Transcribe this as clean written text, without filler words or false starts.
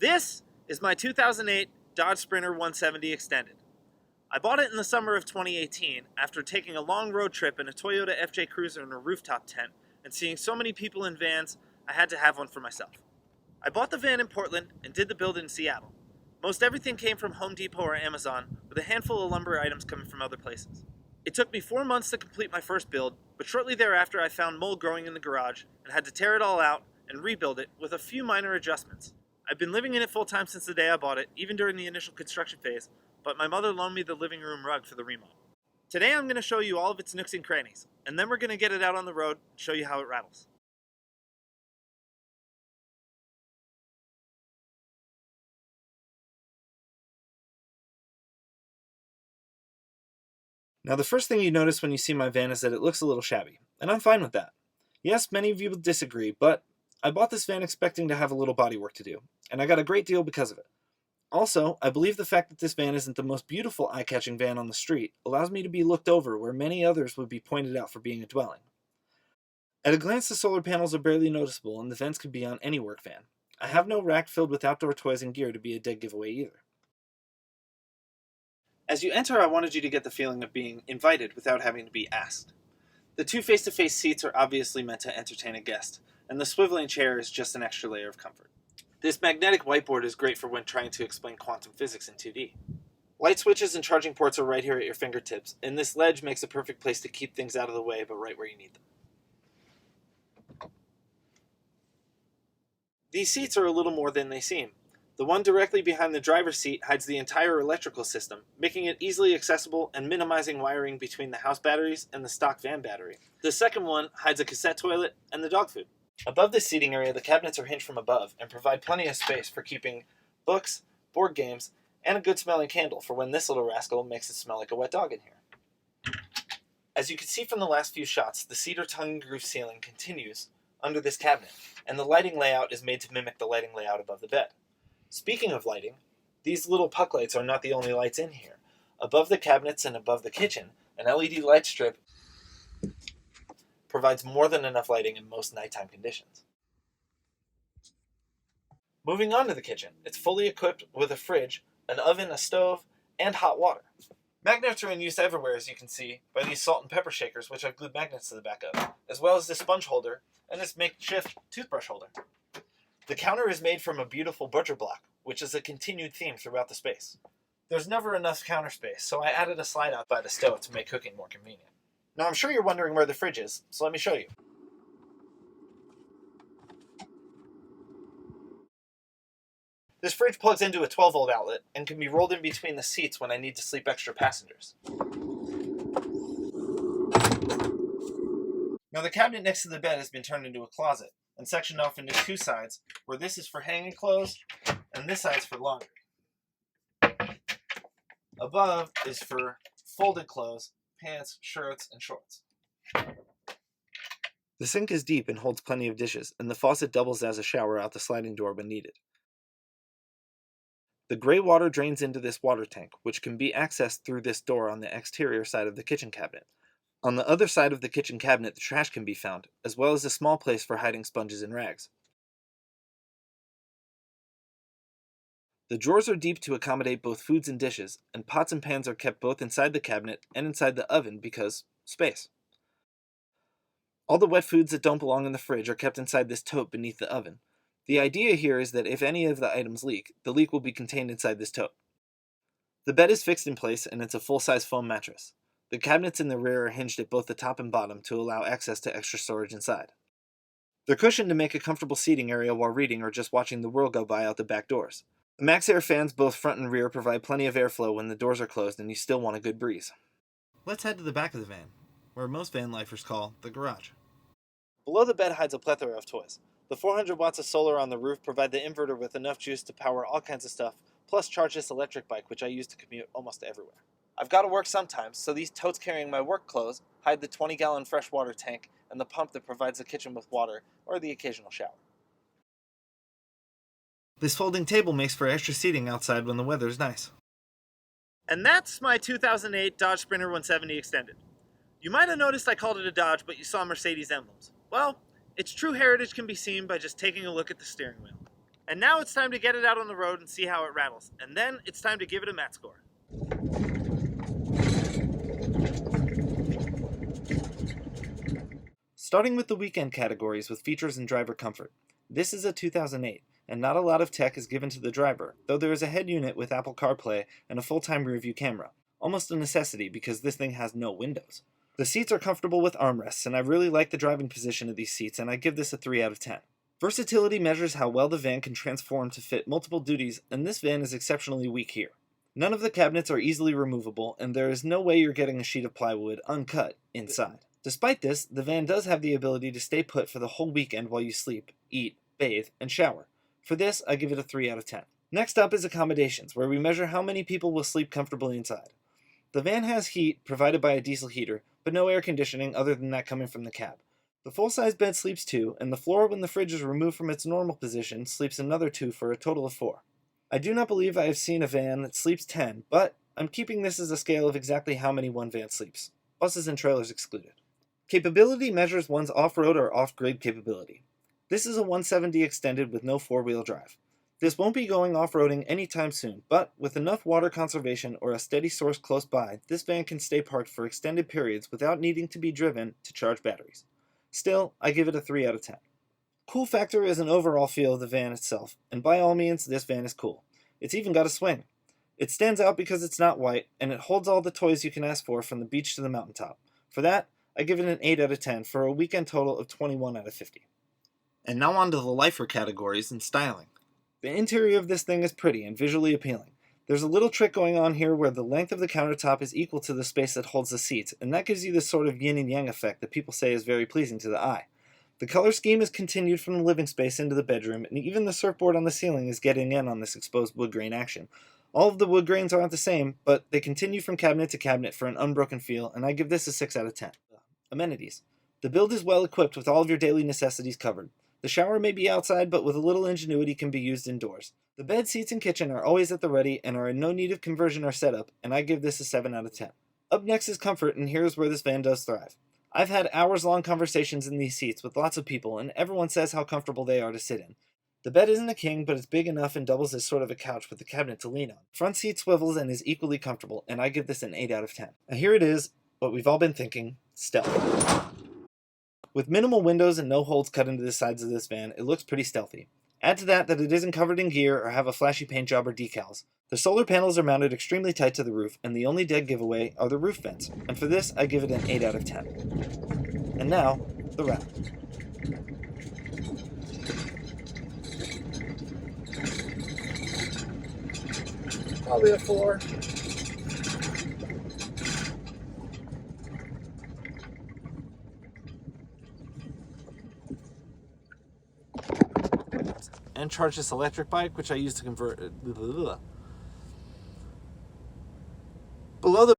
This is my 2008 Dodge Sprinter 170 Extended. I bought it in the summer of 2018 after taking a long road trip in a Toyota FJ Cruiser in a rooftop tent and seeing so many people in vans, I had to have one for myself. I bought the van in Portland and did the build in Seattle. Most everything came from Home Depot or Amazon, with a handful of lumber items coming from other places. It took me 4 months to complete my first build, but shortly thereafter I found mold growing in the garage and had to tear it all out and rebuild it with a few minor adjustments. I've been living in it full time since the day I bought it, even during the initial construction phase, but my mother loaned me the living room rug for the remodel. Today I'm going to show you all of its nooks and crannies, and then we're going to get it out on the road and show you how it rattles. Now the first thing you notice when you see my van is that it looks a little shabby, and I'm fine with that. Yes, many of you will disagree, but I bought this van expecting to have a little bodywork to do, and I got a great deal because of it. Also, I believe the fact that this van isn't the most beautiful eye-catching van on the street allows me to be looked over where many others would be pointed out for being a dwelling. At a glance, the solar panels are barely noticeable, and the vents could be on any work van. I have no rack filled with outdoor toys and gear to be a dead giveaway either. As you enter, I wanted you to get the feeling of being invited without having to be asked. The two face-to-face seats are obviously meant to entertain a guest, and the swiveling chair is just an extra layer of comfort. This magnetic whiteboard is great for when trying to explain quantum physics in 2D. Light switches and charging ports are right here at your fingertips, and this ledge makes a perfect place to keep things out of the way, but right where you need them. These seats are a little more than they seem. The one directly behind the driver's seat hides the entire electrical system, making it easily accessible and minimizing wiring between the house batteries and the stock van battery. The second one hides a cassette toilet and the dog food. Above this seating area, the cabinets are hinged from above and provide plenty of space for keeping books, board games, and a good-smelling candle for when this little rascal makes it smell like a wet dog in here. As you can see from the last few shots, the cedar tongue-and-groove ceiling continues under this cabinet, and the lighting layout is made to mimic the lighting layout above the bed. Speaking of lighting, these little puck lights are not the only lights in here. Above the cabinets and above the kitchen, an LED light strip provides more than enough lighting in most nighttime conditions. Moving on to the kitchen, it's fully equipped with a fridge, an oven, a stove, and hot water. Magnets are in use everywhere, as you can see, by these salt and pepper shakers, which I've glued magnets to the back of, as well as this sponge holder and this makeshift toothbrush holder. The counter is made from a beautiful butcher block, which is a continued theme throughout the space. There's never enough counter space, so I added a slide out by the stove to make cooking more convenient. Now I'm sure you're wondering where the fridge is, so let me show you. This fridge plugs into a 12-volt outlet and can be rolled in between the seats when I need to sleep extra passengers. Now the cabinet next to the bed has been turned into a closet and sectioned off into two sides, where this is for hanging clothes and this side's for laundry. Above is for folded clothes, pants, shirts, and shorts. The sink is deep and holds plenty of dishes, and the faucet doubles as a shower out the sliding door when needed. The gray water drains into this water tank, which can be accessed through this door on the exterior side of the kitchen cabinet. On the other side of the kitchen cabinet, the trash can be found, as well as a small place for hiding sponges and rags. The drawers are deep to accommodate both foods and dishes, and pots and pans are kept both inside the cabinet and inside the oven because space. All the wet foods that don't belong in the fridge are kept inside this tote beneath the oven. The idea here is that if any of the items leak, the leak will be contained inside this tote. The bed is fixed in place, and it's a full-size foam mattress. The cabinets in the rear are hinged at both the top and bottom to allow access to extra storage inside. They're cushioned to make a comfortable seating area while reading or just watching the world go by out the back doors. The Max Air fans, both front and rear, provide plenty of airflow when the doors are closed and you still want a good breeze. Let's head to the back of the van, where most van lifers call the garage. Below the bed hides a plethora of toys. The 400 watts of solar on the roof provide the inverter with enough juice to power all kinds of stuff, plus charge this electric bike, which I use to commute almost everywhere. I've got to work sometimes, so these totes carrying my work clothes hide the 20-gallon freshwater tank and the pump that provides the kitchen with water or the occasional shower. This folding table makes for extra seating outside when the weather's nice. And that's my 2008 Dodge Sprinter 170 Extended. You might have noticed I called it a Dodge, but you saw Mercedes emblems. Well, its true heritage can be seen by just taking a look at the steering wheel. And now it's time to get it out on the road and see how it rattles. And then it's time to give it a mat score. Starting with the weekend categories with features and driver comfort. This is a 2008, and not a lot of tech is given to the driver, though there is a head unit with Apple CarPlay and a full-time rear view camera. Almost a necessity because this thing has no windows. The seats are comfortable with armrests, and I really like the driving position of these seats, and I give this a 3 out of 10. Versatility measures how well the van can transform to fit multiple duties, and this van is exceptionally weak here. None of the cabinets are easily removable, and there is no way you're getting a sheet of plywood uncut inside. Despite this, the van does have the ability to stay put for the whole weekend while you sleep, eat, bathe, and shower. For this, I give it a 3 out of 10. Next up is accommodations, where we measure how many people will sleep comfortably inside. The van has heat provided by a diesel heater, but no air conditioning other than that coming from the cab. The full-size bed sleeps 2, and the floor, when the fridge is removed from its normal position, sleeps another 2 for a total of 4. I do not believe I have seen a van that sleeps 10, but I'm keeping this as a scale of exactly how many one van sleeps. Buses and trailers excluded. Capability measures one's off-road or off-grid capability. This is a 170 extended with no four-wheel drive. This won't be going off-roading anytime soon, but with enough water conservation or a steady source close by, this van can stay parked for extended periods without needing to be driven to charge batteries. Still, I give it a 3 out of 10. Cool factor is an overall feel of the van itself, and by all means, this van is cool. It's even got a swing. It stands out because it's not white, and it holds all the toys you can ask for from the beach to the mountaintop. For that, I give it an 8 out of 10 for a weekend total of 21 out of 50. And now on to the lifer categories and styling. The interior of this thing is pretty and visually appealing. There's a little trick going on here where the length of the countertop is equal to the space that holds the seats, and that gives you this sort of yin and yang effect that people say is very pleasing to the eye. The color scheme is continued from the living space into the bedroom, and even the surfboard on the ceiling is getting in on this exposed wood grain action. All of the wood grains aren't the same, but they continue from cabinet to cabinet for an unbroken feel, and I give this a 6 out of 10. Amenities. The build is well equipped with all of your daily necessities covered. The shower may be outside, but with a little ingenuity can be used indoors. The bed, seats, and kitchen are always at the ready and are in no need of conversion or setup, and I give this a 7 out of 10. Up next is comfort, and here's where this van does thrive. I've had hours-long conversations in these seats with lots of people, and everyone says how comfortable they are to sit in. The bed isn't a king, but it's big enough and doubles as sort of a couch with a cabinet to lean on. Front seat swivels and is equally comfortable, and I give this an 8 out of 10. And here it is, what we've all been thinking, stealth. With minimal windows and no holes cut into the sides of this van, it looks pretty stealthy. Add to that it isn't covered in gear or have a flashy paint job or decals. The solar panels are mounted extremely tight to the roof, and the only dead giveaway are the roof vents, and for this I give it an 8 out of 10. And now, the wrap. Probably a 4. And charge this electric bike, which I use to convert. Below the